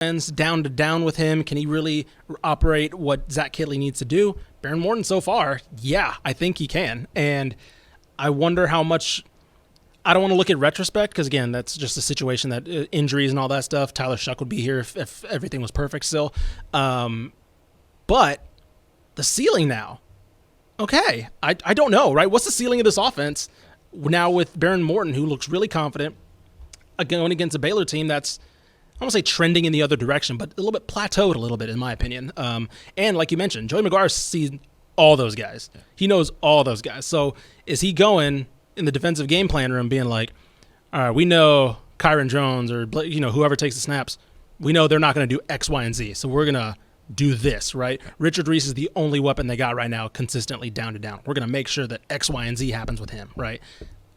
down to down with him? Can he really operate what Zach Kittley needs to do? Baron Morton so far, yeah, I think he can. And I wonder how much – I don't want to look at retrospect because, again, that's just a situation that injuries and all that stuff. Tyler Shuck would be here if everything was perfect still. But the ceiling now, okay, I don't know, right? What's the ceiling of this offense now with Baron Morton, who looks really confident, going against a Baylor team that's – I don't want to say trending in the other direction, but a little bit plateaued a little bit, in my opinion. And like you mentioned, Joey McGuire sees all those guys. He knows all those guys. So is he going in the defensive game plan room being like, all right, we know Kyron Jones or whoever takes the snaps, we know they're not going to do X, Y, and Z. So we're going to do this, right? Richard Reese is the only weapon they got right now consistently down to down. We're going to make sure that X, Y, and Z happens with him, right?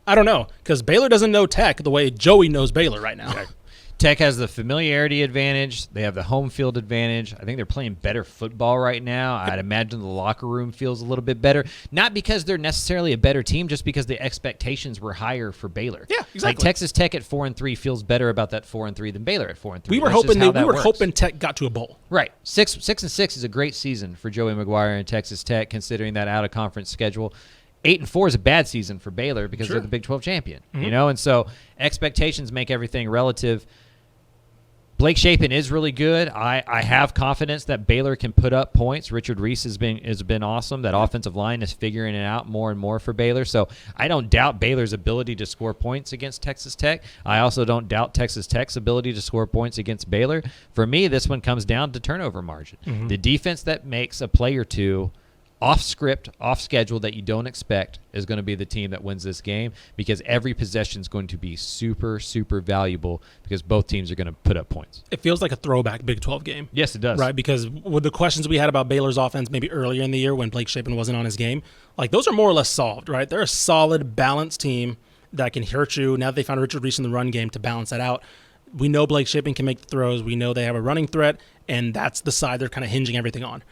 I don't know, because Baylor doesn't know Tech the way Joey knows Baylor right now. Exactly. Tech has the familiarity advantage. They have the home field advantage. I think they're playing better football right now. I'd imagine the locker room feels a little bit better. Not because they're necessarily a better team, just because the expectations were higher for Baylor. Yeah, exactly. Like Texas Tech at 4-3 feels better about that 4-3 than Baylor at 4-3. We were hoping Tech got to a bowl. Right. 6-6 is a great season for Joey McGuire and Texas Tech, considering that out of conference schedule. 8-4 is a bad season for Baylor because they're the Big 12 champion. Mm-hmm. And so expectations make everything relative. Blake Shapen is really good. I have confidence that Baylor can put up points. Richard Reese has been awesome. That offensive line is figuring it out more and more for Baylor. So I don't doubt Baylor's ability to score points against Texas Tech. I also don't doubt Texas Tech's ability to score points against Baylor. For me, this one comes down to turnover margin. Mm-hmm. The defense that makes a play or two off script, off schedule that you don't expect is going to be the team that wins this game, because every possession is going to be super, super valuable because both teams are going to put up points. It feels like a throwback Big 12 game. Yes, it does. Right, because with the questions we had about Baylor's offense maybe earlier in the year when Blake Shapen wasn't on his game, like those are more or less solved, right? They're a solid, balanced team that can hurt you. Now that they found Richard Reese in the run game to balance that out, we know Blake Shapen can make the throws. We know they have a running threat, and that's the side they're kind of hinging everything on.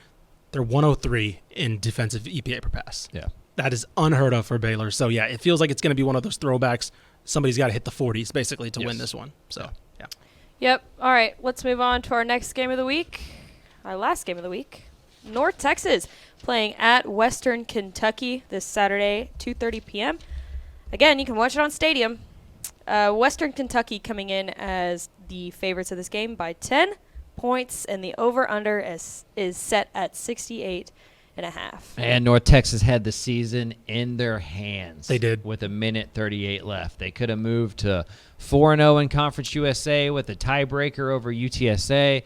They're 103 in defensive EPA per pass. Yeah. That is unheard of for Baylor. So, yeah, it feels like it's going to be one of those throwbacks. Somebody's got to hit the 40s, basically, to win this one. So, yeah. Yep. All right, let's move on to our next game of the week, our last game of the week. North Texas playing at Western Kentucky this Saturday, 2:30 p.m. Again, you can watch it on Stadium. Western Kentucky coming in as the favorites of this game by 10 points, and the over-under is set at 68.5. And North Texas had the season in their hands. They did. With 1:38 left. They could have moved to 4-0 in Conference USA with a tiebreaker over UTSA.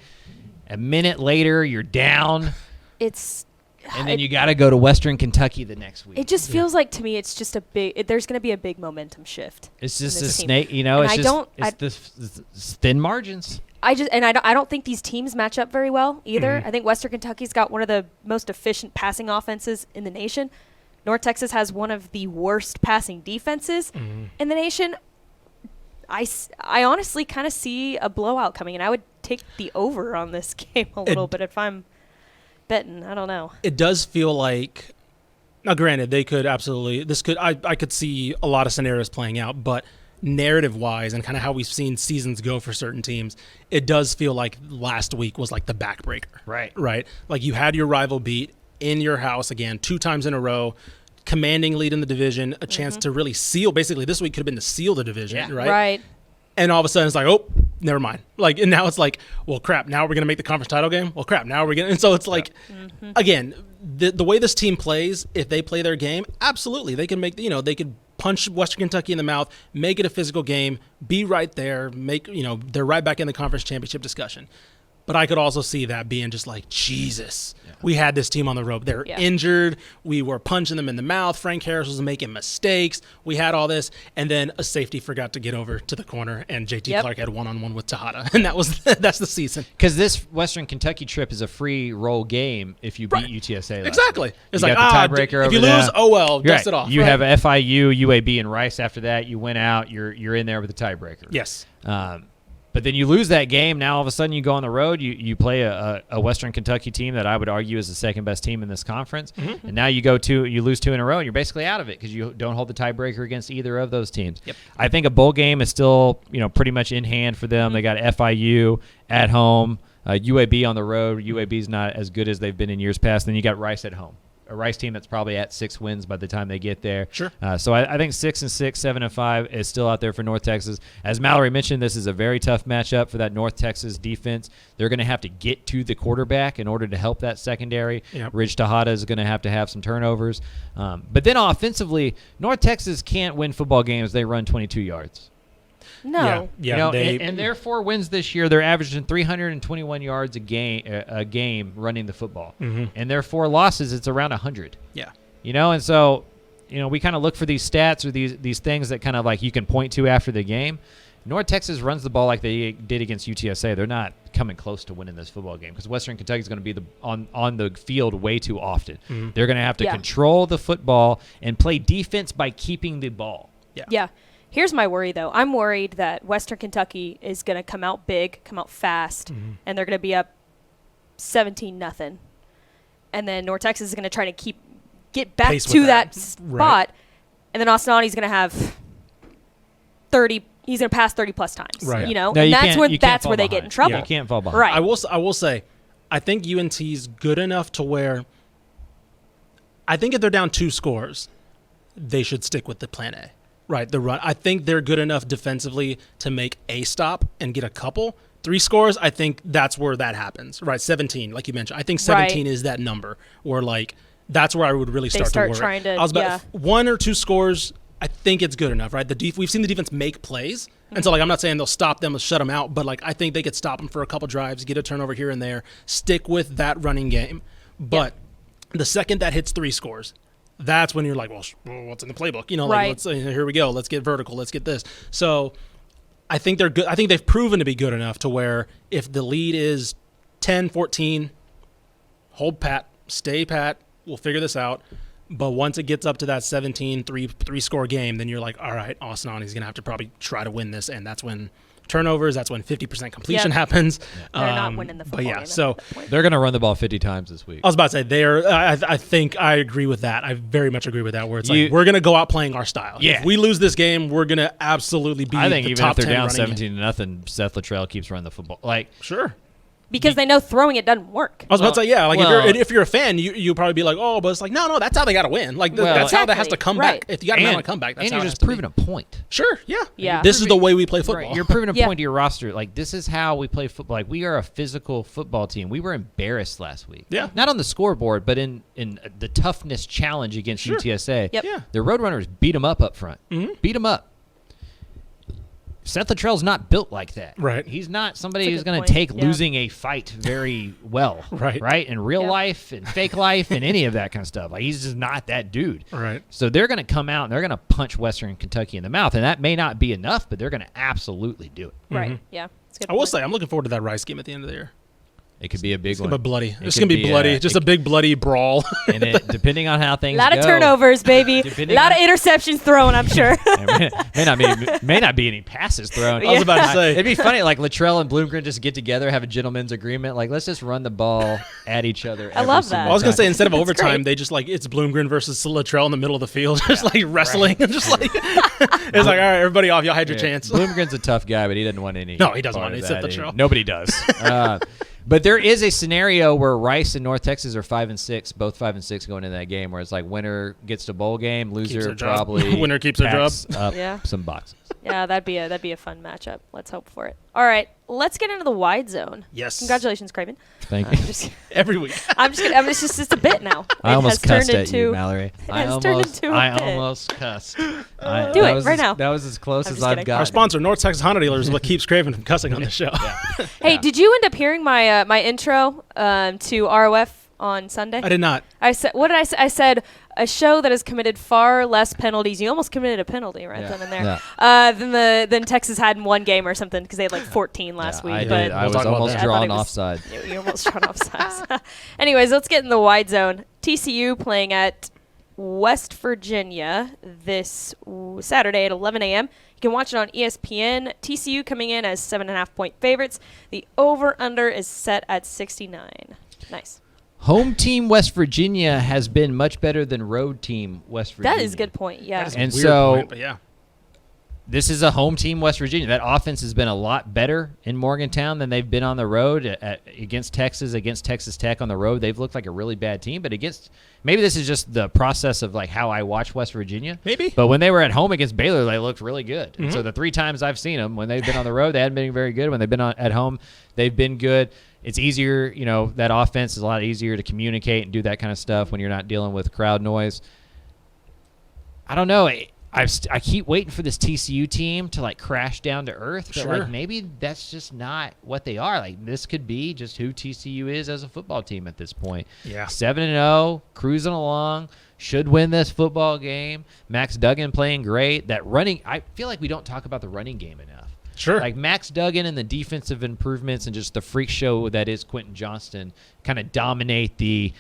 A minute later, you're down. And then you got to go to Western Kentucky the next week. It just feels like, to me, it's just there's going to be a big momentum shift. It's just a snake, it's thin margins. I don't think these teams match up very well either. Mm-hmm. I think Western Kentucky's got one of the most efficient passing offenses in the nation. North Texas has one of the worst passing defenses in the nation. I honestly kind of see a blowout coming, and I would take the over on this game a little bit if I'm betting. I don't know. It does feel like, now granted, they could absolutely, I could see a lot of scenarios playing out, but narrative-wise and kind of how we've seen seasons go for certain teams, it does feel like last week was like the backbreaker. Right? Like you had your rival beat in your house again 2 times in a row, commanding lead in the division, a chance to really seal. Basically, this week could have been to seal the division, right? Right. And all of a sudden, it's like, oh, never mind. Like, and now it's like, well, crap, now we're going to make the conference title game? Well, crap, now we're going to. And so it's like, again, the way this team plays, if they play their game, absolutely. They can make, they could punch Western Kentucky in the mouth, make it a physical game, be right there, they're right back in the conference championship discussion. But I could also see that being just like, Jesus, we had this team on the rope. They're injured. We were punching them in the mouth. Frank Harris was making mistakes. We had all this. And then a safety forgot to get over to the corner, and JT Clark had one-on-one with Tejada. And that's the season. Because this Western Kentucky trip is a free roll game if you beat UTSA. Exactly. It's you like, got the tiebreaker if you over lose, that. oh well, dust it off. You have FIU, UAB, and Rice after that. You win out. You're in there with the tiebreaker. Yes. But then you lose that game. Now all of a sudden you go on the road. You play a Western Kentucky team that I would argue is the second best team in this conference. And now you lose 2 in a row, and you're basically out of it because you don't hold the tiebreaker against either of those teams. Yep. I think a bowl game is still pretty much in hand for them. They got FIU at home, UAB on the road. UAB's not as good as they've been in years past. Then you got Rice at home. A Rice team that's probably at 6 wins by the time they get there. Sure. So I think 6-6, 7-5 is still out there for North Texas. As Mallory mentioned, this is a very tough matchup for that North Texas defense. They're going to have to get to the quarterback in order to help that secondary. Yep. Ridge Tejada is going to have some turnovers. But then offensively, North Texas can't win football games. They run 22 yards. No. Yeah. And their 4 wins this year, they're averaging 321 yards a game running the football. And their 4 losses, it's around 100. Yeah. And so, we kind of look for these stats or these things that kind of like you can point to after the game. North Texas runs the ball like they did against UTSA. They're not coming close to winning this football game because Western Kentucky is going to be on the field way too often. They're going to have to control the football and play defense by keeping the ball. Yeah. Here's my worry, though. I'm worried that Western Kentucky is going to come out big, come out fast, and they're going to be up 17-0. And then North Texas is going to try to get back to that spot, and then Osnani's going to have 30. He's going to pass 30-plus times, right. No, and that's where behind. they get in trouble. Yeah. You can't fall behind. Right. I will say, I think UNT's good enough to where I think if they're down 2 scores, they should stick with the plan A. Right, the run. I think they're good enough defensively to make a stop and get a couple. 3 scores, I think that's where that happens. Right, 17, like you mentioned. I think 17 is that number where, like, that's where I would really start to worry. Trying to, I was about 1 or 2 scores, I think it's good enough, right? We've seen the defense make plays. And so, like, I'm not saying they'll stop them or shut them out, but, like, I think they could stop them for a couple drives, get a turnover here and there, stick with that running game. But the second that hits 3 scores, that's when you're like, well, what's in the playbook? Like, here we go. Let's get vertical. Let's get this. So I think they're good. I think they've proven to be good enough to where if the lead is 10, 14, hold pat, stay pat. We'll figure this out. But once it gets up to that 17, three-score game, then you're like, all right, Osnani's going to have to probably try to win this. And that's when turnovers, that's when 50% completion happens. They're not winning the football game. So they're going to run the ball 50 times this week. I was about to say I think I agree with that. I very much agree with that. Where it's like we're going to go out playing our style. Yeah. If we lose this game, we're going to absolutely be. I think the even top if they're 10 down running 17-0, Seth Luttrell keeps running the football. Like sure. Because they know throwing it doesn't work. I was about to say, like if you're a fan, you'll probably be like, oh, but it's like, no, that's how they got to win. Like that's how that has to come back. If you got to come back, that's and how you're it just has to proving be. a point. Sure, yeah. This is the way we play football. Right. You're proving a point to your roster. Like this is how we play football. Like we are a physical football team. We were embarrassed last week. Yeah. Not on the scoreboard, but in the toughness challenge against UTSA. Yep. Yeah. The Roadrunners beat them up front. Beat them up. Seth Luttrell's not built like that. Right. He's not somebody That's a who's good going point. to take Yeah. losing a fight very well. Right. In real life and fake life and any of that kind of stuff. Like he's just not that dude. Right. So they're going to come out and they're going to punch Western Kentucky in the mouth. And that may not be enough, but they're going to absolutely do it. Right. Yeah. It's a good I will point. say I'm looking forward to that Rice game at the end of the year. It could be a big It's one. gonna be bloody. It's could gonna be bloody. Just a big bloody brawl. And depending on how things A lot go. of turnovers, baby. A lot of interceptions thrown, I'm sure. may not be any passes thrown. I was about to say. It'd be funny, like Luttrell and Bloomgren just get together, have a gentleman's agreement. Like, let's just run the ball at each other. I love that. I was gonna say instead of That's overtime, great. they just like it's Bloomgren versus Luttrell in the middle of the field, just like wrestling, and just like it's like all right, everybody off, y'all had your chance. Bloomgren's a tough guy, but he doesn't want any. No, he doesn't part want of any, except that. Luttrell. Nobody does. But there is a scenario where Rice and North Texas are 5-6, both 5-6 going into that game, where it's like winner gets to bowl game, loser their job. probably Winner keeps their packs job. up some boxes. Yeah, that'd be a fun matchup. Let's hope for it. All right, let's get into the wide zone. Yes. Congratulations, Craven. Thank you. Every week. It's just a bit now. I almost cussed turned at you, Mallory. It has turned into a bit. almost cussed. Do it right now. That was as close I'm as just I've kidding. got. Our sponsor, North Texas Honda Dealers, is what keeps Craven from cussing on the show. Hey, did you end up hearing my my intro to ROF on Sunday? I did not. I said, what did I say? I said a show that has committed far less penalties. You almost committed a penalty right then and there. Than Texas had in one game or something because they had like 14 last week. I but did. I We'll was talk about almost that. I thought drawn it was- offside. You're almost drawn offside. Anyways, let's get in the wide zone. TCU playing at West Virginia this Saturday at 11 a.m. You can watch it on ESPN. TCU coming in as 7.5-point favorites. The over-under is set at 69. Nice. Home team West Virginia has been much better than road team West Virginia. That is a good point, yeah. That is a And weird so point, but yeah. this is a home team West Virginia. That offense has been a lot better in Morgantown than they've been on the road against Texas Tech on the road. They've looked like a really bad team, but maybe this is just the process of like how I watch West Virginia. Maybe. But when they were at home against Baylor, they looked really good. Mm-hmm. And so the 3 times I've seen them, when they've been on the road, they haven't been very good. When they've been at home, they've been good. It's easier, that offense is a lot easier to communicate and do that kind of stuff when you're not dealing with crowd noise. I don't know. I keep waiting for this TCU team to like crash down to earth, but Sure. like maybe that's just not what they are. Like this could be just who TCU is as a football team at this point. Yeah. 7-0, cruising along, should win this football game. Max Duggan playing great. That running, I feel like we don't talk about the running game enough. Sure. Like Max Duggan and the defensive improvements and just the freak show that is Quentin Johnston kind of dominate the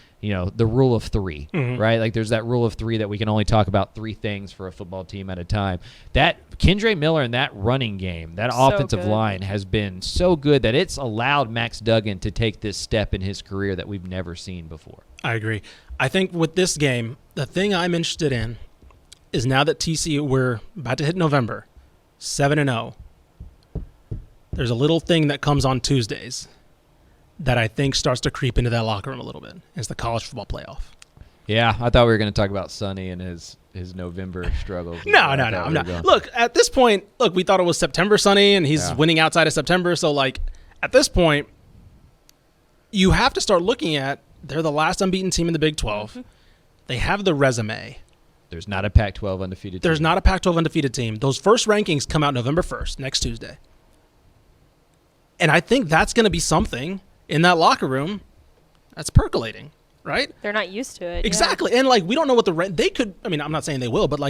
rule of 3, right? Like there's that rule of 3 that we can only talk about 3 things for a football team at a time. That Kendra Miller and that running game, that So offensive good. line has been so good that it's allowed Max Duggan to take this step in his career that we've never seen before. I agree. I think with this game, the thing I'm interested in is now that TCU, we're about to hit November, 7-0. There's a little thing that comes on Tuesdays that I think starts to creep into that locker room a little bit. It's the college football playoff. Yeah, I thought we were going to talk about Sonny and his November struggles. No, I'm not. Look, at this point, we thought it was September Sunny, and he's winning outside of September. So, like, at this point, you have to start looking at they're the last unbeaten team in the Big 12. Mm-hmm. They have the resume. There's not a Pac-12 undefeated team. There's not a Pac-12 undefeated team. Those first rankings come out November 1st, next Tuesday. And I think that's going to be something in that locker room that's percolating, right? They're not used to it. Exactly. And, we don't know what they could, I'm not saying they will, but,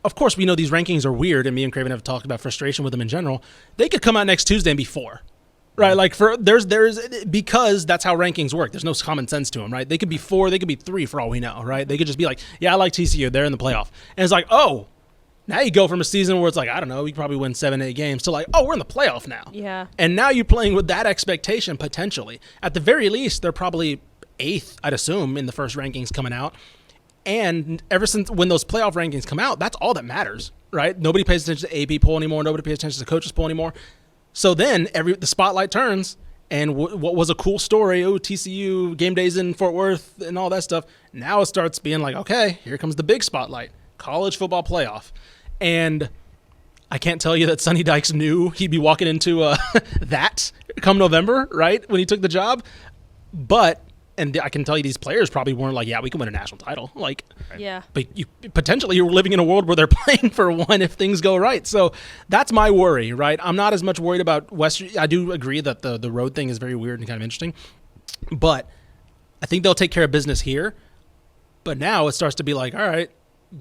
of course we know these rankings are weird, and me and Craven have talked about frustration with them in general. They could come out next Tuesday and be 4, right? Because that's how rankings work. There's no common sense to them, right? They could be 4, they could be 3 for all we know, right? They could just be like, yeah, I like TCU. They're in the playoff. And it's like, oh, now you go from a season where it's like, I don't know, we probably win 7-8 games to we're in the playoff now. Yeah. And now you're playing with that expectation potentially. At the very least, they're probably 8th, I'd assume, in the first rankings coming out. And ever since when those playoff rankings come out, that's all that matters, right? Nobody pays attention to AP poll anymore. Nobody pays attention to coaches poll anymore. So then the spotlight turns, and what was a cool story, TCU, game days in Fort Worth and all that stuff, now it starts being like, okay, here comes the big spotlight, college football playoff. And I can't tell you that Sonny Dykes knew he'd be walking into that come November, right, when he took the job. But I can tell you these players probably weren't like, yeah, we can win a national title. Yeah. But you're living in a world where they're playing for one if things go right. So that's my worry, right? I'm not as much worried about Western. I do agree that the road thing is very weird and kind of interesting. But I think they'll take care of business here. But now it starts to be like, all right,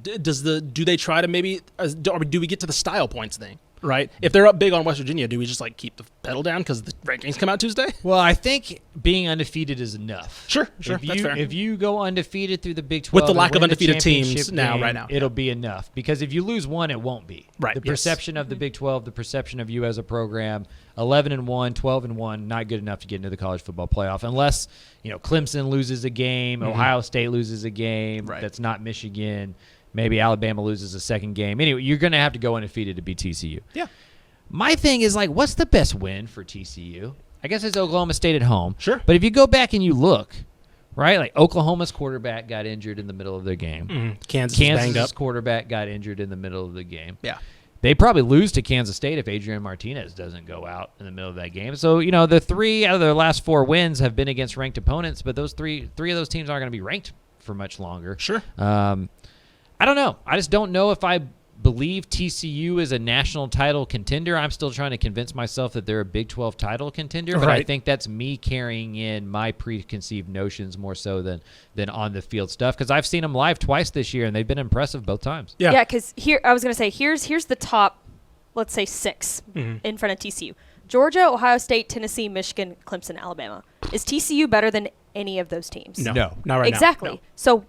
do they try to maybe do we get to the style points thing, right? If they're up big on West Virginia, do we just keep the pedal down because the rankings come out Tuesday? Well, I think being undefeated is enough. Sure, that's fair. If you go undefeated through the Big 12 with the lack and of win undefeated teams championship now, game, right now, it'll be enough. Because if you lose one, it won't be. Right. The yes. perception of the Big 12, the perception of you as a program, 11-1, 12-1, not good enough to get into the college football playoff unless Clemson loses a game, Ohio State loses a game. Right. That's not Michigan. Maybe Alabama loses a second game. Anyway, you're going to have to go undefeated to beat TCU. Yeah. My thing is what's the best win for TCU? I guess it's Oklahoma State at home. Sure. But if you go back and you look, right, Oklahoma's quarterback got injured in the middle of their game. Kansas's quarterback got injured in the middle of the game. Yeah. They probably lose to Kansas State if Adrian Martinez doesn't go out in the middle of that game. So, the 3 out of their last 4 wins have been against ranked opponents, but those three of those teams aren't going to be ranked for much longer. Sure. I don't know. I just don't know if I believe TCU is a national title contender. I'm still trying to convince myself that they're a Big 12 title contender, but I think that's me carrying in my preconceived notions more so than on the field stuff, because I've seen them live twice this year, and they've been impressive both times. Yeah, because I was going to say, here's the top, let's say 6 in front of TCU. Georgia, Ohio State, Tennessee, Michigan, Clemson, Alabama. Is TCU better than any of those teams? No, not right now. Exactly. No. So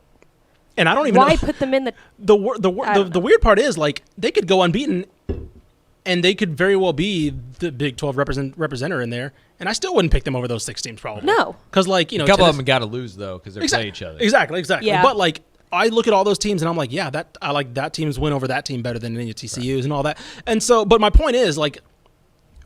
And I don't even Why know. put them in the? The weird part is, like, they could go unbeaten, and they could very well be the Big 12 representer in there, and I still wouldn't pick them over those 6 teams probably. No. Because, like, you know, A couple of them got to lose though because they're playing each other. Exactly. Yeah. But, like, I look at all those teams and I'm like, yeah, I like that team's win over that team better than any of TCU's and all that. And so, but my point is, like,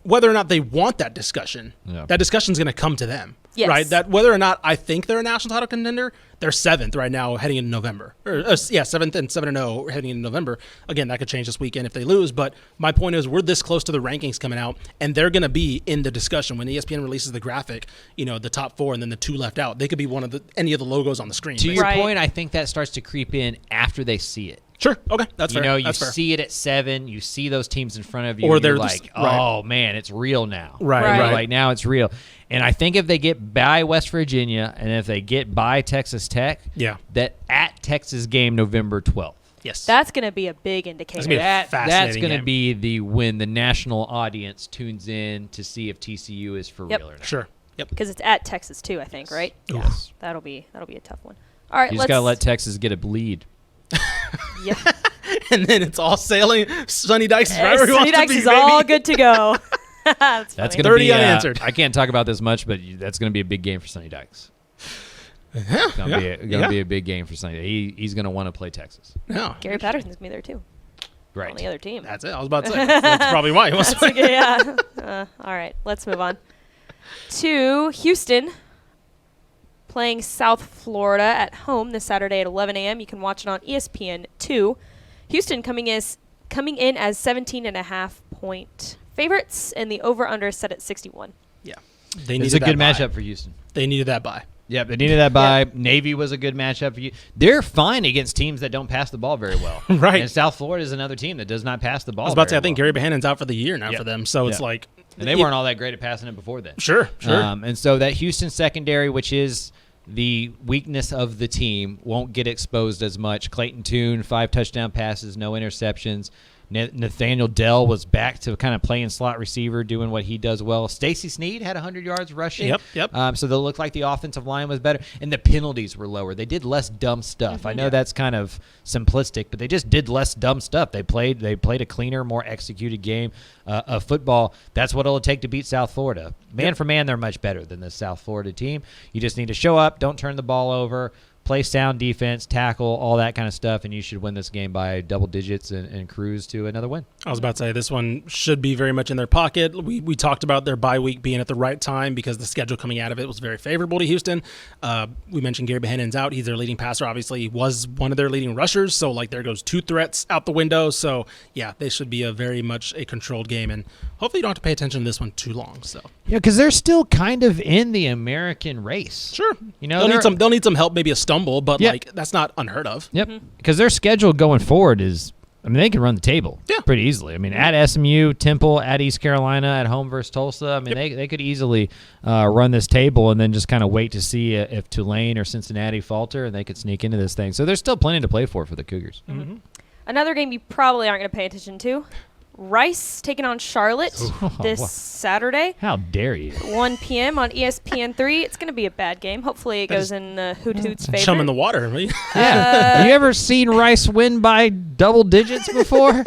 whether or not they want that discussion, that discussion's going to come to them. Yes. Right? That whether or not I think they're a national title contender, they're 7th right now heading into November. 7th and 7-0 heading into November. Again, that could change this weekend if they lose. But my point is, we're this close to the rankings coming out, and they're going to be in the discussion when ESPN releases the graphic. You know, the top 4 and then the 2 left out. They could be one of any of the logos on the screen. To your Right. point, I think that starts to creep in after they see it. Sure. Okay. That's fair. You know, you That's fair. see it at 7. You see those teams in front of you. Or and you're they're just- like, right. oh man, it's real now. Right, You know, right. like now it's real. And I think if they get by West Virginia and if they get by Texas Tech, Yeah. that at Texas game November 12th. Yes. That's going to be a big indicator. That's gonna be a That's fascinating going to game. be the when the national audience tunes in to see if TCU is for Yep. real or not. Sure. Yep. Because it's at Texas too, I think, right? Yes. That'll be a tough one. All right, You just let's got to let Texas get a bleed. Yeah. And then it's all sailing. Sonny Dykes is wherever he Sonny wants to Dykes be, is all baby. good to go. That's That's funny. going to 30 be unanswered. I can't talk about this much, but that's going to be a big game for Sonny Dykes. It's going to be a big game for Sonny. He's going to want to play Texas. No. Gary Patterson's gonna be there too Right. on the other team. That's it. I was about to say. That's probably why he wants to play. Yeah. All right, let's move on to Houston playing South Florida at home this Saturday at 11 a.m. You can watch it on ESPN2. Houston coming in as 17.5-point favorites, and the over/under set at 61. Yeah. They It's needed a good that matchup bye. for Houston. They needed that bye. Yep, they needed that bye. Navy was a good matchup for you. They're fine against teams that don't pass the ball very well. Right. And South Florida is another team that does not pass the ball. I was about to say, I very think well. Gary Bohannon's out for the year now Yep. for them. So it's Yep. like. And they weren't all that great at passing it before then. Sure. And so that Houston secondary, which is the weakness of the team, won't get exposed as much. Clayton Tune, 5 touchdown passes, no interceptions. Nathaniel Dell was back to kind of playing slot receiver, doing what he does well. Stacey Sneed had 100 yards rushing. Yep. So they looked like the offensive line was better, and the penalties were lower. They did less dumb stuff. I know that's kind of simplistic, but they just did less dumb stuff. They played a cleaner, more executed game of football. That's what it'll take to beat South Florida. Man for man, they're much better than the South Florida team. You just need to show up, don't turn the ball over, play sound defense, tackle, all that kind of stuff, and you should win this game by double digits and cruise to another win. I was about to say this one should be very much in their pocket. We talked about their bye week being at the right time because the schedule coming out of it was very favorable to Houston. We mentioned Gary Bohannon's out. He's their leading passer. Obviously, he was one of their leading rushers. So, like, there goes 2 threats out the window. So, yeah, they should be a very much a controlled game. And hopefully you don't have to pay attention to this one too long. So, Yeah, because they're still kind of in the American race. sure. You know, they'll need some help, maybe a stumble, but, Yeah. like, that's not unheard of. Yep. Because their schedule going forward is, I mean, they can run the table pretty easily. I mean, at SMU, Temple, at East Carolina, at home versus Tulsa. I mean, they could easily run this table and then just kind of wait to see if Tulane or Cincinnati falter, and they could sneak into this thing. So there's still plenty to play for the Cougars. Mm-hmm. Another game you probably aren't going to pay attention to. Rice taking on Charlotte this wow. Saturday, How dare you? 1 p.m. on ESPN3. It's going to be a bad game. Hopefully it goes in Hoot Hoot's favor. Chum in the water. Yeah. Have you ever seen Rice win by double digits before?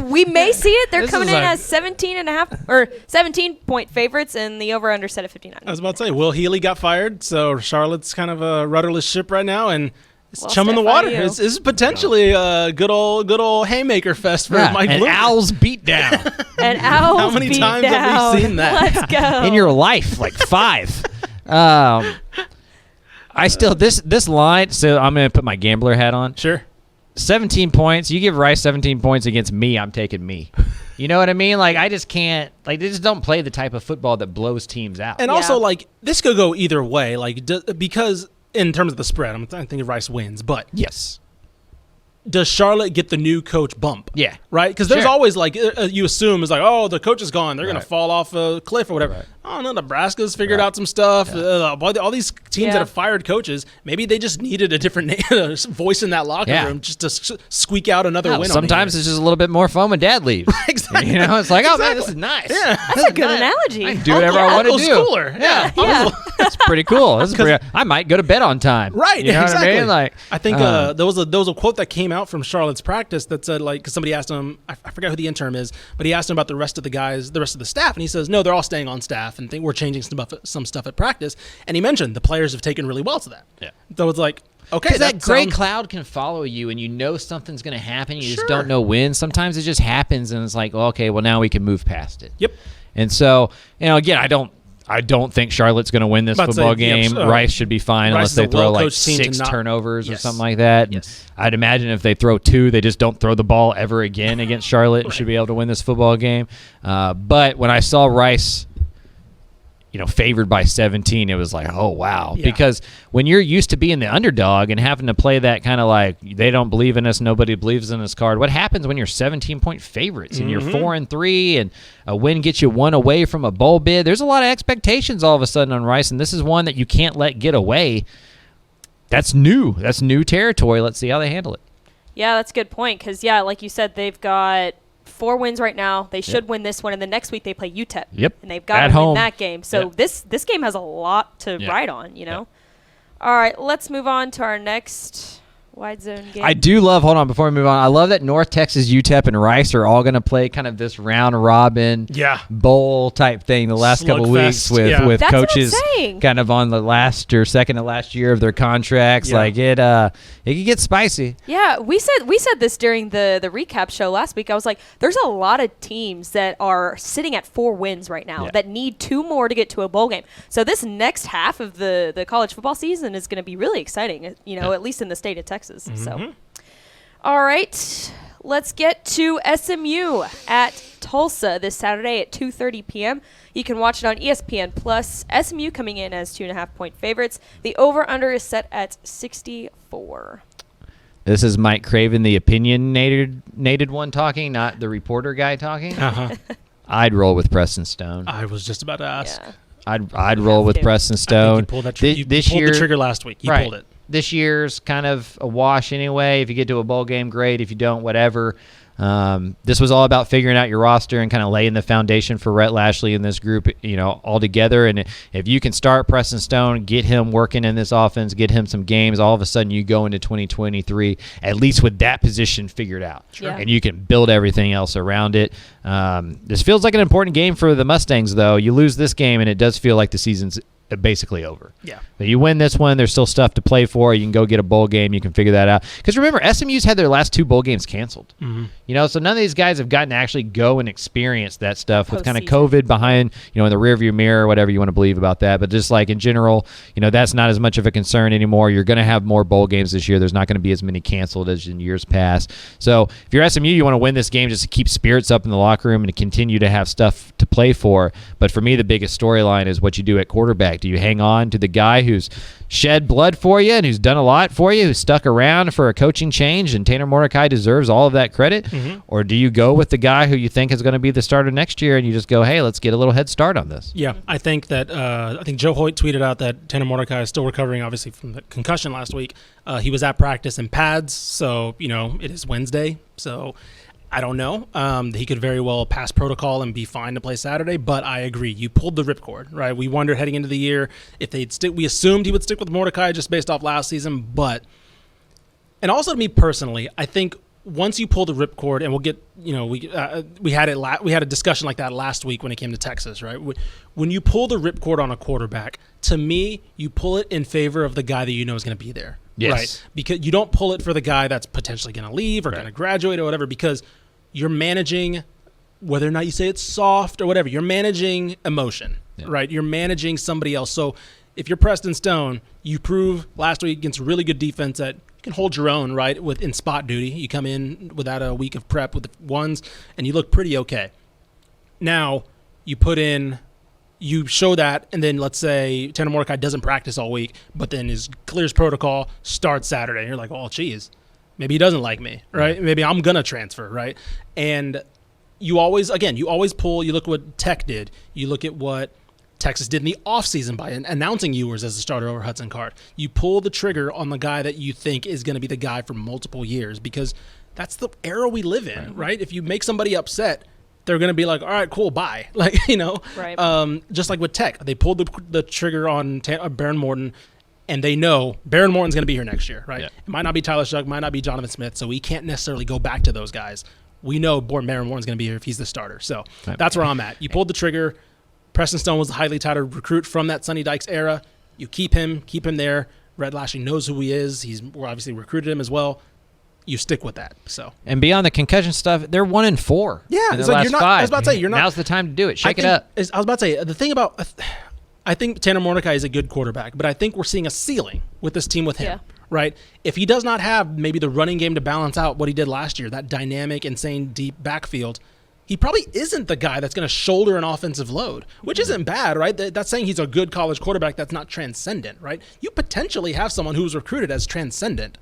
We may see it. They're this coming is in a- as 17-point favorites, and the over/under set at 59. I was about to say, Will Healy got fired, so Charlotte's kind of a rudderless ship right now, and it's Well, chum in the water. FIU. This is potentially a good old haymaker fest for Mike an Bloom. Owls beat down And Owls How many beat times have we down. seen that? Let's go. in your life, like 5. I still this line. So I'm gonna put my gambler hat on. Sure. 17 points. You give Rice 17 points against me, I'm taking me. You know what I mean? Like, I just can't. Like, they just don't play the type of football that blows teams out. And Yeah. also, like, this could go either way, like, because in terms of the spread, I'm thinking Rice wins, but yes. does Charlotte get the new coach bump? Yeah. Right? Because there's Sure. always, like, you assume is like, oh, the coach is gone. They're going Right. to fall off a cliff or whatever. Right. I don't know, Nebraska's figured out some stuff. All these teams that have fired coaches, maybe they just needed a different voice in that locker room just to squeak out another win. Sometimes it's just a little bit more fun when Dad leaves. Exactly. You know, it's like, oh man, this is nice. Yeah. That's a good analogy. I can do whatever I want to do. Cooler. Yeah. That's pretty cool. I might go to bed on time. Right. You know exactly. what I mean? Like, I think there was a quote that came out from Charlotte's practice that said, like, because somebody asked him, I forgot who the interim is, but he asked him about the rest of the guys, the rest of the staff, and he says, no, they're all staying on staff, and we're changing some stuff at practice. And he mentioned the players have taken really well to that. Yeah. So it's like, okay, that gray cloud can follow you, and you know something's going to happen. You just don't know when. Sometimes it just happens, and it's like, well, okay, well now we can move past it. Yep. And so, again, I don't think Charlotte's going to win this football game. Rice should be fine unless they throw like 6 turnovers or something like that. Yes. I'd imagine if they throw 2, they just don't throw the ball ever again against Charlotte and should be able to win this football game. But when I saw Rice, favored by 17, it was like, oh, wow. Yeah. Because when you're used to being the underdog and having to play that kind of like, they don't believe in us, nobody believes in us card, what happens when you're 17-point favorites and you're 4-3 and a win gets you 1 away from a bowl bid? There's a lot of expectations all of a sudden on Rice, and this is one that you can't let get away. That's new. That's new territory. Let's see how they handle it. Yeah, that's a good point because, like you said, they've got 4 wins right now. They should win this one, and the next week they play UTEP. Yep. And they've got to win that game. So this game has a lot to ride on, All right, let's move on to our next wide zone game. I do love, hold on, before we move on, I love that North Texas, UTEP, and Rice are all going to play kind of this round-robin bowl type thing the last couple weeks with coaches kind of on the last or second to last year of their contracts. Like it can get spicy. Yeah, we said this during the recap show last week. I was like, there's a lot of teams that are sitting at 4 wins right now that need 2 more to get to a bowl game. So this next half of the college football season is going to be really exciting, at least in the state of Texas. So, all right, let's get to SMU at Tulsa this Saturday at 2:30 p.m. You can watch it on ESPN Plus. SMU coming in as 2.5-point favorites. The over/under is set at 64. This is Mike Craven, the opinionated one talking, not the reporter guy talking. I'd roll with Preston Stone. I was just about to ask. Yeah. I'd roll with Preston Stone. You pulled the trigger last week. You pulled it. This year's kind of a wash anyway. If you get to a bowl game, great. If you don't, whatever. This was all about figuring out your roster and kind of laying the foundation for Rhett Lashley and this group, all together. And if you can start Preston Stone, get him working in this offense, get him some games, all of a sudden you go into 2023 at least with that position figured out. Sure. And you can build everything else around it. This feels like an important game for the Mustangs, though. You lose this game, and it does feel like the season's basically over. Yeah. But you win this one, there's still stuff to play for. You can go get a bowl game. You can figure that out. Because remember, SMU's had their last 2 bowl games canceled. So none of these guys have gotten to actually go and experience that stuff with kind of COVID behind, in the rearview mirror, whatever you want to believe about that. But just like in general, that's not as much of a concern anymore. You're going to have more bowl games this year. There's not going to be as many canceled as in years past. So if you're SMU, you want to win this game just to keep spirits up in the locker room and to continue to have stuff to play for. But for me, the biggest storyline is what you do at quarterback. Do you hang on to the guy who's shed blood for you and who's done a lot for you, who's stuck around for a coaching change, and Tanner Mordecai deserves all of that credit? Or do you go with the guy who you think is going to be the starter next year and you just go, hey, let's get a little head start on this? Yeah, I think that Joe Hoyt tweeted out that Tanner Mordecai is still recovering, obviously, from the concussion last week. He was at practice in pads, so, it is Wednesday, so I don't know. He could very well pass protocol and be fine to play Saturday, but I agree. You pulled the ripcord, right? We wondered heading into the year if they'd stick. We assumed he would stick with Mordecai just based off last season, and also to me personally, I think once you pull the ripcord, and we'll get, we had a discussion like that last week when it came to Texas, right? When you pull the ripcord on a quarterback, to me, you pull it in favor of the guy that you know is going to be there. Yes. Right? Because you don't pull it for the guy that's potentially going to leave or going to graduate or whatever, because you're managing, whether or not you say it's soft or whatever, you're managing emotion, right? You're managing somebody else. So if you're Preston Stone, you prove last week against a really good defense that you can hold your own, right, in spot duty. You come in without a week of prep with the ones, and you look pretty okay. Now you show that, and then let's say Tanner Mordecai doesn't practice all week, but then clears protocol, starts Saturday. And you're like, oh, geez, maybe he doesn't like me, right? Maybe I'm going to transfer, right? And you always pull, you look at what Tech did. You look at what Texas did in the offseason by announcing Ewers as a starter over Hudson Card. You pull the trigger on the guy that you think is going to be the guy for multiple years because that's the era we live in, right? If you make somebody upset, they're going to be like, all right, cool, bye. Like, you know, Right. Just like with Tech, they pulled the trigger on Baron Morton, and they know Baron Morton's going to be here next year, right? Yeah. It might not be Tyler Shuck, might not be Jonathan Smith, so we can't necessarily go back to those guys. We know Baron Morton's going to be here if he's the starter. So that's where I'm at. You pulled the trigger. Preston Stone was a highly touted recruit from that Sonny Dykes era. You keep him there. Red Lashley knows who he is. We're obviously recruited him as well. You stick with that. So And beyond the concussion stuff, they're 1-4. Yeah, in it's their like last you're not- 5. I was about to say, you're not- Now's the time to do it. Shake it think- up. I was about to say, the thing about, I think Tanner Mordecai is a good quarterback, but I think we're seeing a ceiling with this team with him, Yeah. right? If he does not have maybe the running game to balance out what he did last year, that dynamic, insane, deep backfield, he probably isn't the guy that's going to shoulder an offensive load, which isn't bad, right? That's saying he's a good college quarterback that's not transcendent, right? You potentially have someone who's recruited as transcendent.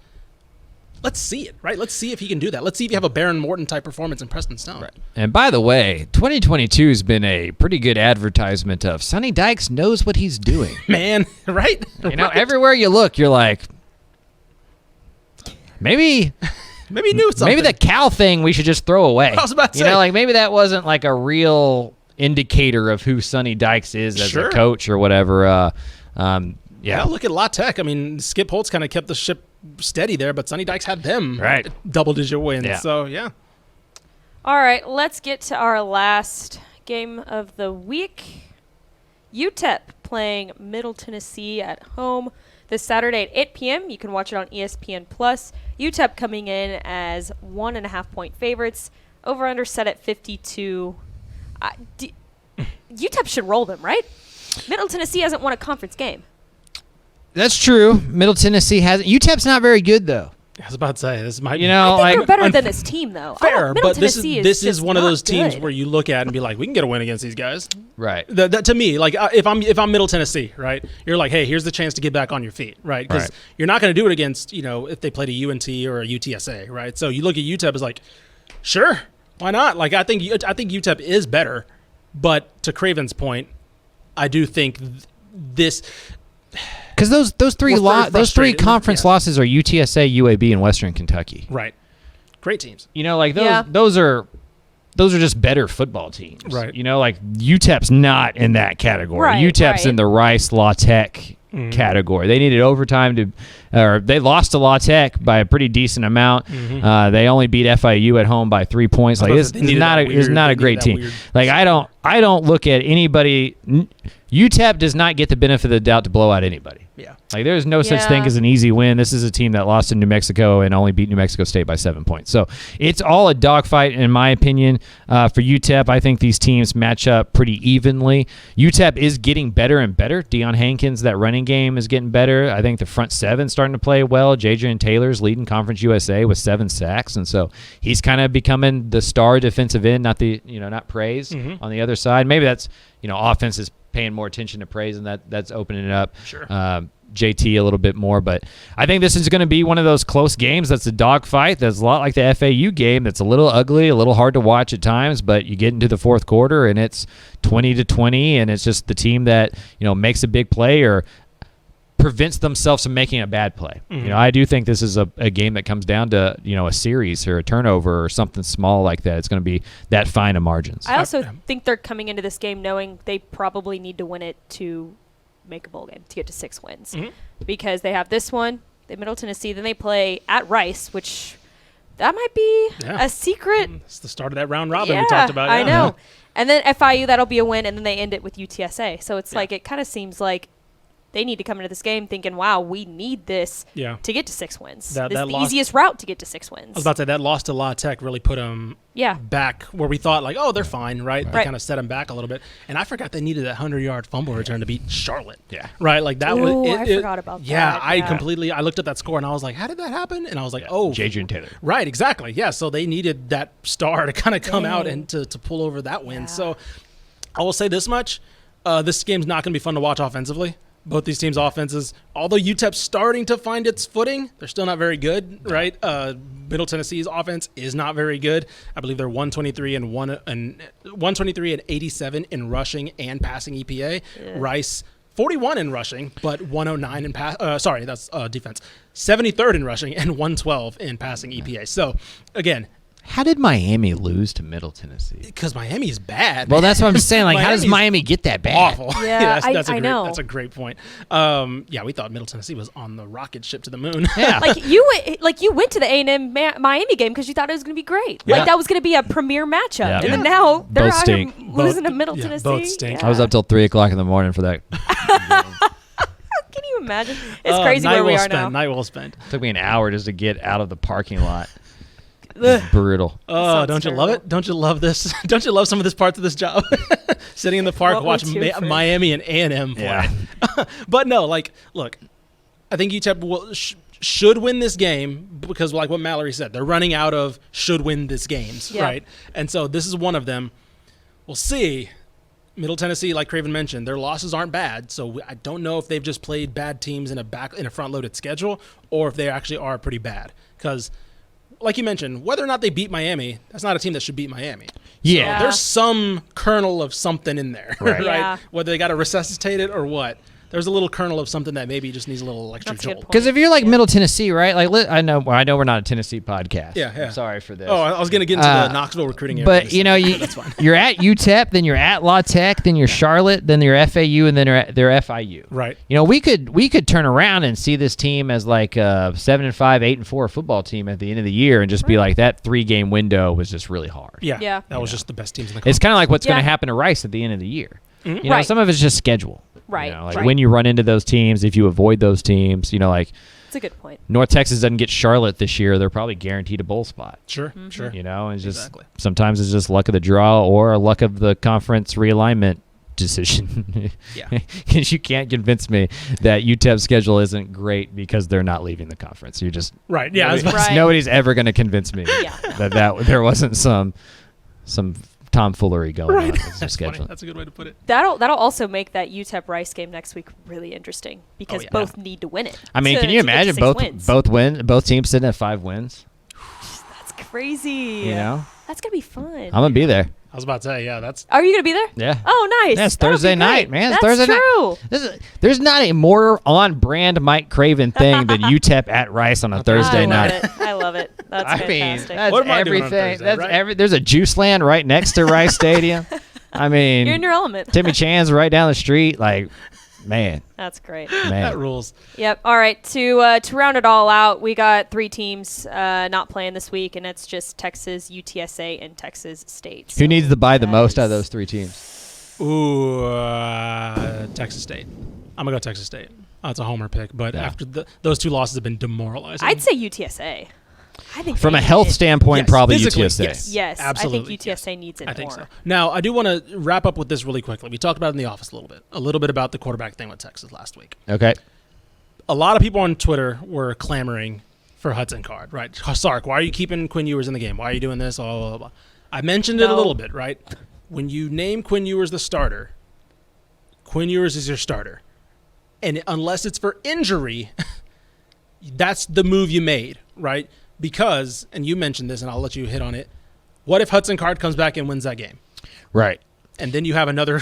Let's see it, right? Let's see if he can do that. Let's see if you have a Baron Morton type performance in Preston Stone. Right. And by the way, 2022 has been a pretty good advertisement of Sonny Dykes knows what he's doing. Man, right? You know, everywhere you look, you're like, maybe Maybe he knew something. maybe the Cal thing we should just throw away. I was about to You say. know, like maybe that wasn't like a real indicator of who Sonny Dykes is as Sure. a coach or whatever. Yeah. Yeah, look at La Tech. I mean, Skip Holtz kind of kept the ship steady there, but Sonny Dykes had them Right. double-digit wins. Yeah. So, yeah. All right, let's get to our last game of the week. UTEP playing Middle Tennessee at home this Saturday at 8 p.m. You can watch it on ESPN+. UTEP coming in as 1.5-point favorites. Over-under set at 52. UTEP should roll them, right? Middle Tennessee hasn't won a conference game. That's true. Middle Tennessee hasn't. UTEP's not very good, though. I was about to say, this might You be know, I think like they're better than this team, though. fair, Middle but this Tennessee is just one of not those teams good. where you look at and be like, we can get a win against these guys. right. That to me, like if I'm Middle Tennessee, right? You're like, hey, here's the chance to get back on your feet, right? Because Right. you're not going to do it against, if they played a UNT or a UTSA, right? So you look at UTEP as like, sure, why not? Like I think UTEP is better, but to Craven's point, I do think this. Because those three We're very those three frustrated. conference Yeah. losses are UTSA, UAB, and Western Kentucky. Right. Great teams. You know, like Yeah. those are just better football teams. Right. You know, like UTEP's not in that category. Right, UTEP's right. in the Rice La Tech category. They needed overtime or they lost to La Tech by a pretty decent amount. They only beat FIU at home by 3 points. Like this They is needed not that a it's weird- not they a great needed that team. weird- Like I don't look at anybody. UTEP does not get the benefit of the doubt to blow out anybody. Yeah. Like there's no such Yeah. thing as an easy win. This is a team that lost to New Mexico and only beat New Mexico State by 7 points. So it's all a dogfight in my opinion. For UTEP, I think these teams match up pretty evenly. UTEP is getting better and better. Deion Hankins, that running game is getting better. I think the front seven starting to play well. J.J. Taylor's leading Conference USA with 7 sacks, and so he's kind of becoming the star defensive end, not praise on the other side. Maybe that's offense is paying more attention to praise, and that's opening it up. Sure. JT a little bit more, but I think this is going to be one of those close games that's a dogfight. That's a lot like the FAU game. That's a little ugly, a little hard to watch at times, but you get into the fourth quarter and it's 20-20, and it's just the team that makes a big play or prevents themselves from making a bad play. I do think this is a game that comes down to a series or a turnover or something small like that. It's going to be that fine of margins. I also think they're coming into this game knowing they probably need to win it to make a bowl game, to get to 6 wins. Because they have this one, they Middle Tennessee, then they play at Rice, which that might be a secret. It's the start of that round robin we talked about. I yeah. know. And then FIU, that'll be a win, and then they end it with UTSA. So it's like it kind of seems like they need to come into this game thinking, wow, we need this Yeah. to get to 6 wins. That This is the loss- easiest route to get to 6 wins. I was about to say that loss to La Tech really put them back where we thought like, oh, they're fine, right? They Right. kind of set them back a little bit. And I forgot they needed that 100-yard fumble return to beat Charlotte. Yeah. Right? Like that Ooh, was I forgot about Yeah, that. I Yeah. looked at that score and I was like, how did that happen? And I was like, oh, J.J. Taylor. right, exactly. Yeah, so they needed that star to kind of come out Dang. and to pull over that win. Yeah. So I will say this much. This game's not going to be fun to watch offensively. both these teams' offenses, although UTEP's starting to find its footing, they're still not very good, right? Middle Tennessee's offense is not very good. I believe they're 123 and 123 and 87 in rushing and passing EPA. Yeah. Rice 41 in rushing, but 109 in pass. Sorry, that's defense. 73rd in rushing and 112 in passing EPA. So again, How did Miami lose to Middle Tennessee? because Miami is bad. Well, that's what I'm saying. Like, how does Miami's Miami get that bad? awful. Yeah, that's I know. That's a great point. Yeah, we thought Middle Tennessee was on the rocket ship to the moon. Yeah. You went to the A&M Miami game because you thought it was going to be great. Yeah. Like that was going to be a premier matchup, Yeah. and Yeah. then now they're Both out here stink. losing to Both- Middle yeah, Tennessee. both stink. I was up till 3 o'clock in the morning for that. Can you imagine? It's crazy night where we well are spent, now. Night well spent. Took me an hour just to get out of the parking lot. Ugh. Brutal. Oh, sounds don't you terrible. love it? Don't you love this? Don't you love some of this parts of this job? Sitting in the park, What we watch do for- Miami and A&M play. Yeah. But no, like, look, I think UTEP should win this game because, like what Mallory said, they're running out of should win this games, Yeah. right? And so this is one of them. We'll see. Middle Tennessee, like Craven mentioned, their losses aren't bad. So I don't know if they've just played bad teams in a front-loaded schedule or if they actually are pretty bad. Because, like you mentioned, whether or not they beat Miami, that's not a team that should beat Miami. Yeah. So there's some kernel of something in there, Right. right? Yeah. Whether they got to resuscitate it or what. There's a little kernel of something that maybe just needs a little electric That's a good jolt. point. Because if you're like Yeah. Middle Tennessee, right? Like, I know we're not a Tennessee podcast. Yeah, yeah. I'm sorry for this. Oh, I was going to get into the Knoxville recruiting area. But you know, That's fine. you're at UTEP, then you're at La Tech, then you're Charlotte, then you're FAU, and then they're FIU. Right. You know, we could turn around and see this team as like a 7-5, 8-4 football team at the end of the year, and just be like that 3-game window was just really hard. Yeah. Yeah. That was just the best teams in the It's country. kind of like what's going Yeah. to happen to Rice at the end of the year. Mhm. You know, Right. some of it's just schedule. Right, You know, like right. when you run into those teams, if you avoid those teams, you know, like It's a good point. North Texas doesn't get Charlotte this year, they're probably guaranteed a bowl spot. Sure, Mm-hmm. sure. You know, it's just Exactly. sometimes it's just luck of the draw or luck of the conference realignment decision. Yeah. Because you can't convince me that UTEP's schedule isn't great because they're not leaving the conference. You just Right. Yeah. I was about to Right. nobody's ever going to convince me Yeah. that there wasn't some tomfoolery going Right. on with their That's funny. schedule. That's a good way to put it. That'll also make that UTEP Rice game next week really interesting because yeah. both need to win it. I mean, can you to get to imagine 6 wins. both teams sitting at 5 wins? That's crazy. You know, That's gonna be fun. I'm gonna be there. I was about to say, yeah, that's Are you gonna be there? Yeah. Oh, nice. Yeah, it's That'll be Thursday great. night, man. It's That's Thursday night. true. There's not a more on-brand Mike Craven thing than UTEP at Rice on a Thursday I night. love it. I love it. That's I mean, fantastic. that's What am I doing on everything. Thursday, That's right? There's a juice land right next to Rice Stadium. I mean, You're in your element. Timmy Chan's right down the street. Like, man, That's great. that man. rules. Yep. All right. To round it all out, we got 3 teams not playing this week, and it's just Texas, UTSA, and Texas State. Who needs to buy the that most out of is- those 3 teams? Ooh, Texas State. I'm gonna go Texas State. It's a homer pick, but Yeah. after those 2 losses have been demoralizing. I'd say UTSA. I think From they a health need it. standpoint, Yes, probably physically, UTSA. yes. Yes, Absolutely, I think UTSA needs it I think more. so. Now, I do want to wrap up with this really quickly. We talked about it in the office a little bit about the quarterback thing with Texas last week. Okay. A lot of people on Twitter were clamoring for Hudson Card, right? Sark, why are you keeping Quinn Ewers in the game? Why are you doing this? Blah, blah, blah, blah. I mentioned it a No. little bit, right? When you name Quinn Ewers the starter, Quinn Ewers is your starter. And unless it's for injury, that's the move you made, right? Because, and you mentioned this, and I'll let you hit on it, what if Hudson Card comes back and wins that game? Right. And then you have another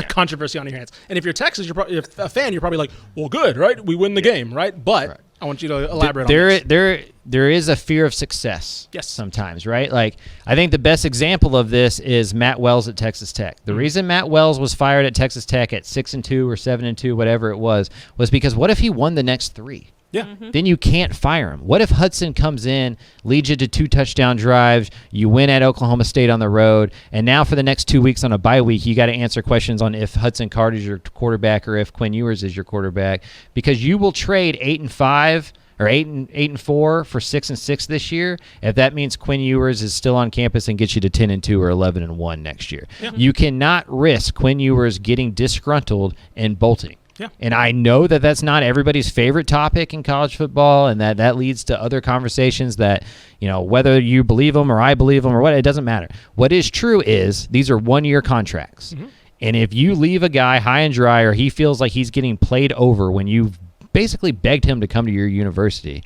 controversy on your hands. And if you're Texas, if a fan, you're probably like, well, good, right? We win the game, right? But Right. I want you to elaborate on this. There is a fear of success. Yes. Sometimes, right? Like, I think the best example of this is Matt Wells at Texas Tech. The reason Matt Wells was fired at Texas Tech at 6-2 or 7-2, whatever it was because what if he won the next 3? Yeah. Mm-hmm. Then you can't fire him. What if Hudson comes in, leads you to 2 touchdown drives, you win at Oklahoma State on the road, and now for the next 2 weeks on a bye week, you got to answer questions on if Hudson Card is your quarterback or if Quinn Ewers is your quarterback, because you will trade 8-5 or 8-4 for 6-6 this year if that means Quinn Ewers is still on campus and gets you to 10-2 or 11-1 next year. Yeah. You cannot risk Quinn Ewers getting disgruntled and bolting. Yeah. And I know that that's not everybody's favorite topic in college football, and that leads to other conversations that, you know, whether you believe them or I believe them or what, it doesn't matter. What is true is these are 1-year contracts. Mm-hmm. And if you leave a guy high and dry or he feels like he's getting played over when you've basically begged him to come to your university,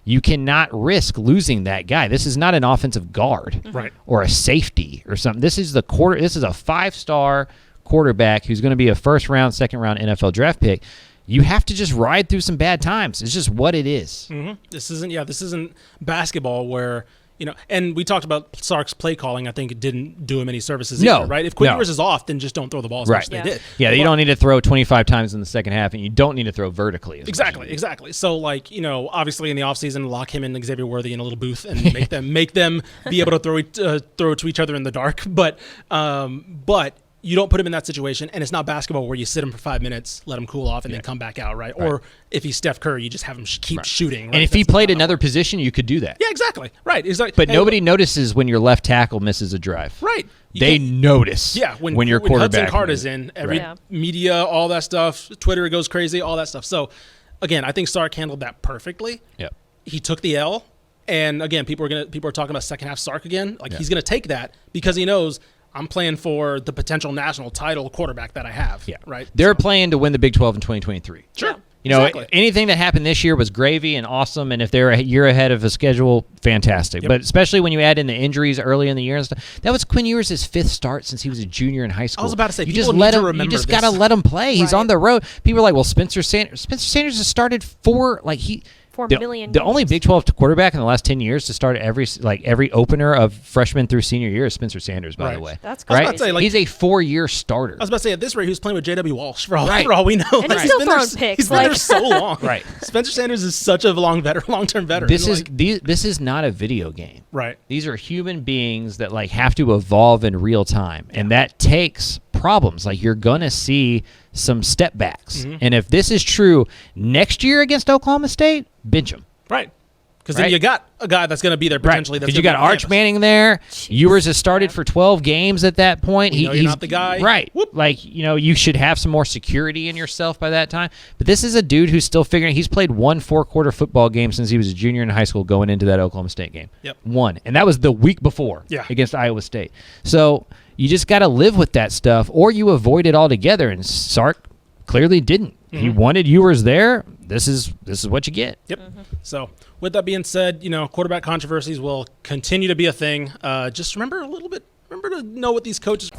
you cannot risk losing that guy. This is not an offensive guard Right. or a safety or something. This is a 5-star quarterback who's going to be a first-round, second-round NFL draft pick. You have to just ride through some bad times. It's just what it is. This isn't basketball where, and we talked about Sark's play calling. I think it didn't do him any services either, right? If Quinn Ewers is off, then just don't throw the ball as much as they did. Yeah, you don't need to throw 25 times in the second half, and you don't need to throw vertically. Exactly. So, obviously in the offseason, lock him and Xavier Worthy in a little booth and make them be able to throw to each other in the dark. But you don't put him in that situation, and it's not basketball where you sit him for 5 minutes, let him cool off, and then come back out, right? Or if he's Steph Curry, you just have him keep shooting. Right? And if he played another position, you could do that. Yeah, exactly. Right. Exactly. But nobody notices when your left tackle misses a drive. Right. They notice when your quarterback. Hudson Card is in, every media, all that stuff, Twitter goes crazy, all that stuff. So, again, I think Sark handled that perfectly. Yep. He took the L. And, again, people are talking about second half Sark again. He's going to take that because he knows – I'm playing for the potential national title quarterback that I have. Yeah. Right. They're playing to win the Big 12 in 2023. Sure. Exactly. Anything that happened this year was gravy and awesome. And if they're a year ahead of a schedule, fantastic. But especially when you add in the injuries early in the year and stuff, that was Quinn Ewers' 5th start since he was a junior in high school. I was about to say, you just got to let him play. He's on the road. People are like, well, Spencer Sanders has started 4 million. The only Big 12 quarterback in the last 10 years to start every opener of freshman through senior year is Spencer Sanders, by the way. That's crazy. Right? Say, he's a 4-year starter. I was about to say, at this rate, he was playing with J.W. Walsh for all we know. And he's still throwing picks. He's been there so long. Right. Spencer Sanders is such a long-term veteran. This is not a video game. Right. These are human beings that have to evolve in real time, and that takes problems. You're gonna see some step backs, and if this is true next year against Oklahoma State, bench him. Right. Because then you got a guy that's going to be there potentially. Because you got Arch Manning there. Ewers has started for 12 games at that point. He's not the guy. Right. You should have some more security in yourself by that time. But this is a dude who's still figuring. He's played 1 4-quarter football game since he was a junior in high school going into that Oklahoma State game. Yep. 1. And that was the week before against Iowa State. So you just got to live with that stuff, or you avoid it altogether. And Sark clearly didn't. He wanted Ewers there. This is what you get. Yep. So with that being said, quarterback controversies will continue to be a thing. Just remember to know what these coaches